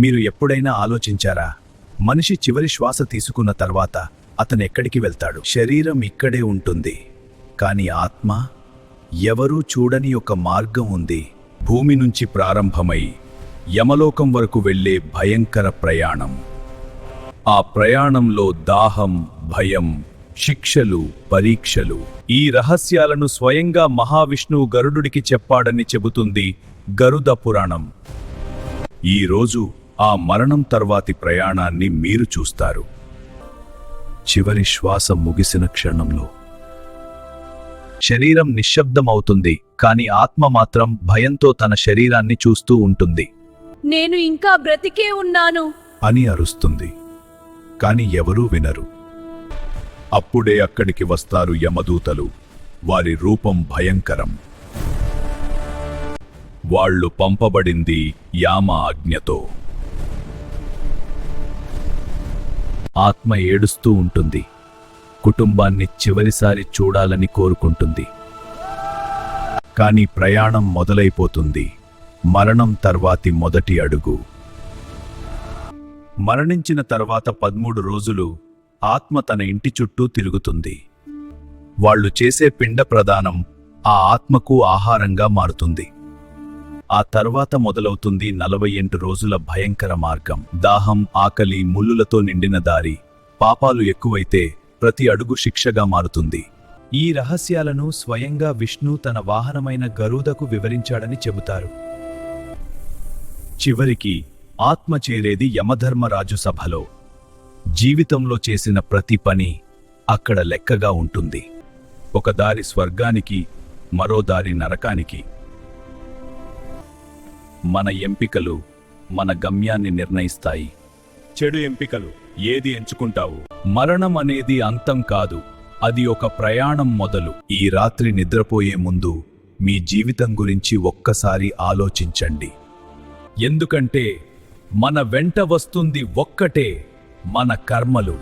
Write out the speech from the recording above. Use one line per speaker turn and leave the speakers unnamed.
మీరు ఎప్పుడైనా ఆలోచించారా, మనిషి చివరి శ్వాస తీసుకున్న తర్వాత అతను ఎక్కడికి వెళ్తాడు? శరీరం ఇక్కడే ఉంటుంది, కానీ ఆత్మ ఎవరూ చూడని ఒక మార్గం ఉంది. భూమి నుంచి ప్రారంభమై యమలోకం వరకు వెళ్ళే భయంకర ప్రయాణం. ఆ ప్రయాణంలో దాహం, భయం, శిక్షలు, పరీక్షలు. ఈ రహస్యాలను స్వయంగా మహావిష్ణువు గరుడుడికి చెప్పాడని చెబుతుంది గరుడ పురాణం. ఈరోజు ఆ మరణం తర్వాతి ప్రయాణాన్ని మీరు చూస్తారు. చివరి శ్వాస ముగిసిన క్షణంలో శరీరం నిశ్శబ్దమవుతుంది, కాని ఆత్మ మాత్రం భయంతో తన శరీరాన్ని చూస్తూ ఉంటుంది.
నేను ఇంకా బ్రతికే ఉన్నాను
అని అరుస్తుంది, కాని ఎవరూ వినరు. అప్పుడే అక్కడికి వస్తారు యమదూతలు. వారి రూపం భయంకరం. వాళ్ళు పంపబడింది యామ ఆజ్ఞతో. ఆత్మ ఏడుస్తూ ఉంటుంది, కుటుంబాన్ని చివరిసారి చూడాలని కోరుకుంటుంది. కాని ప్రయాణం మొదలైపోతుంది. మరణం తర్వాతి మొదటి అడుగు. మరణించిన తర్వాత 13 రోజులు ఆత్మ తన ఇంటి చుట్టూ తిరుగుతుంది. వాళ్ళు చేసే పిండ ప్రదానం ఆ ఆత్మకు ఆహారంగా మారుతుంది. ఆ తర్వాత మొదలవుతుంది 48 రోజుల భయంకర మార్గం. దాహం, ఆకలి, ముల్లులతో నిండిన దారి. పాపాలు ఎక్కువైతే ప్రతి అడుగు శిక్షగా మారుతుంది. ఈ రహస్యాలను స్వయంగా విష్ణు తన వాహనమైన గరుడకు వివరించాడని చెబుతారు. చివరికి ఆత్మ చేరేది యమధర్మరాజు సభలో. జీవితంలో చేసిన ప్రతి పని అక్కడ లెక్కగా ఉంటుంది. ఒక దారి స్వర్గానికి, మరో దారి నరకానికి. మన ఎంపికలు మన గమ్యాన్ని నిర్ణయిస్తాయి. చెడు ఎంపికలు ఏది ఎంచుకుంటావు? మరణం అనేది అంతం కాదు, అది ఒక ప్రయాణం మొదలు. ఈ రాత్రి నిద్రపోయే ముందు మీ జీవితం గురించి ఒక్కసారి ఆలోచించండి. ఎందుకంటే మన వెంట వస్తుంది ఒక్కటే, మన కర్మలు.